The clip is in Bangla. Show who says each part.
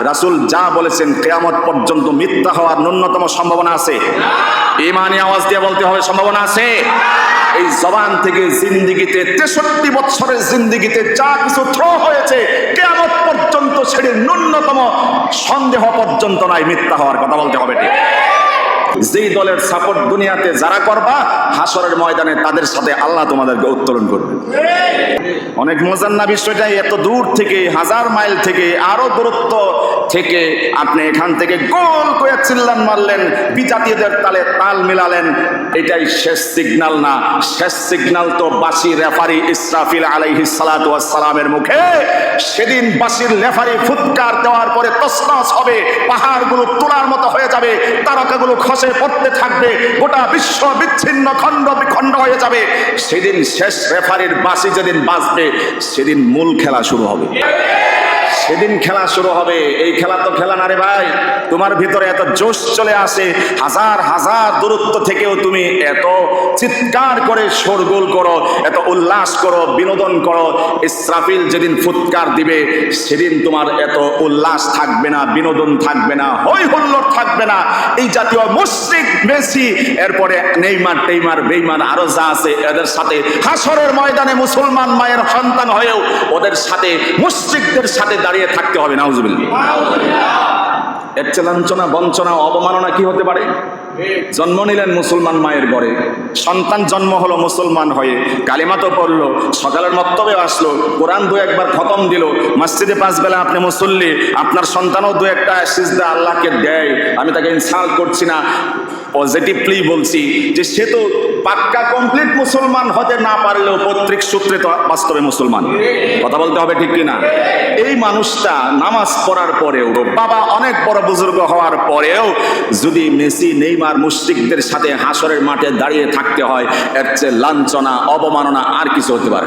Speaker 1: রাসূল যা বলেছেন কিয়ামত পর্যন্ত মিথ্যা হওয়ার ন্যূনতম সম্ভাবনা আছে? ঈমানি আওয়াজ দিয়ে বলতে হবে, সম্ভাবনা আছে। এই জবান থেকে জিন্দেগিতে 63 বছরের জিন্দেগিতে যা কিছু থ্রো হয়েছে কিয়ামত পর্যন্ত সেটির ন্যূনতম সন্দেহ পর্যন্ত নাই মিথ্যা হওয়ার। কথা বলতে হবে ঠিক। যেই দলের সাপোর্ট দুনিয়াতে যারা করবা, হাসরের ময়দানে তাদের সাথে আল্লাহ তোমাদেরকে উত্তোলন করবে। অনেক মজার না বিষয়টা, এত দূর থেকে, 1000 মাইল থেকে, আরো দূরত্ব থেকে আপনি এখান থেকে গোল করে চিল্লান মারলেন, বিজাতীয়দের তালে তাল মিলালেন। এটাই শেষ সিগন্যাল না, শেষ সিগন্যাল তো বাঁশি রেফারি ইসরাফিল আলাইহিস সালাতু ওয়াস সালামের মুখে। সেদিন বাঁশির রেফারি ফুৎকার দেওয়ার পরে তছনছ হবে, পাহাড়গুলো তোলার মতো হয়ে যাবে, তারকাগুলো খসে পড়তে থাকবে, গোটা বিশ্ব বিচ্ছিন্ন খণ্ড বিখণ্ড হয়ে যাবে। সেদিন শেষ রেফারির বাঁশি যেদিন বাজবে, সেদিন মূল খেলা শুরু হবে। সেদিন খেলা শুরু হবে। এই খেলা তো খেলা না রে ভাই। তোমার ভিতরে এত জোশ চলে আসে, হাজার হাজার দূরত্ব থেকেও তুমি এত চিৎকার করে শোরগোল করো, এত উল্লাস করো, বিনোদন করো। ইসরাফিল যেদিন ফুৎকার দিবে, সেদিন তোমার এত উল্লাস থাকবে না, বিনোদন থাকবে না, হই হুল্লোড় থাকবে না। এই জাতীয় মুশরিক, মেসি, এরপরে নেইমার টেইমার বেইমান আরো যা আছে, এদের সাথে হাসরের ময়দানে মুসলমান মায়ের সন্তান হয়েও ওদের সাথে, মুশরিকদের সাথে দাঁড়িয়ে থাকতে হবে। নাউজুবিল্লাহ। এর চেয়ে লাঞ্ছনা, বঞ্চনা, অবমাননা কি হতে পারে? জন্ম নিলেন মুসলমান মায়ের ঘরে, সন্তান জন্ম হলো মুসলমান হয়ে, কালিমা তো পড়লো, সকালের মক্তবে আসলো, কোরআন 2-1 খতম দিল, মসজিদে 5 বেলা আপনি মুসল্লি, আপনার সন্তানও 2-1 সিজদা আল্লাহকে দেয়। আমি তাকে ইনসাল্ট করছি না, পজিটিভলি বলছি যে সে তো পাক্কা কমপ্লিট মুসলমান হতে না পারলেও পৈতৃক সূত্রে তো বাস্তবে মুসলমান। কথা বলতে হবে ঠিক কিনা? এই মানুষটা নামাজ পড়ার পরেও, বাবা অনেক বড় বুজুর্গ হওয়ার পরেও যদি মেসি নেইমার মুশরিকদের সাথে হাসরের মাঠে দাঁড়িয়ে থাকতে হয়, এর চেয়ে লাঞ্ছনা, অবমাননা আর কিছু হতে পারে?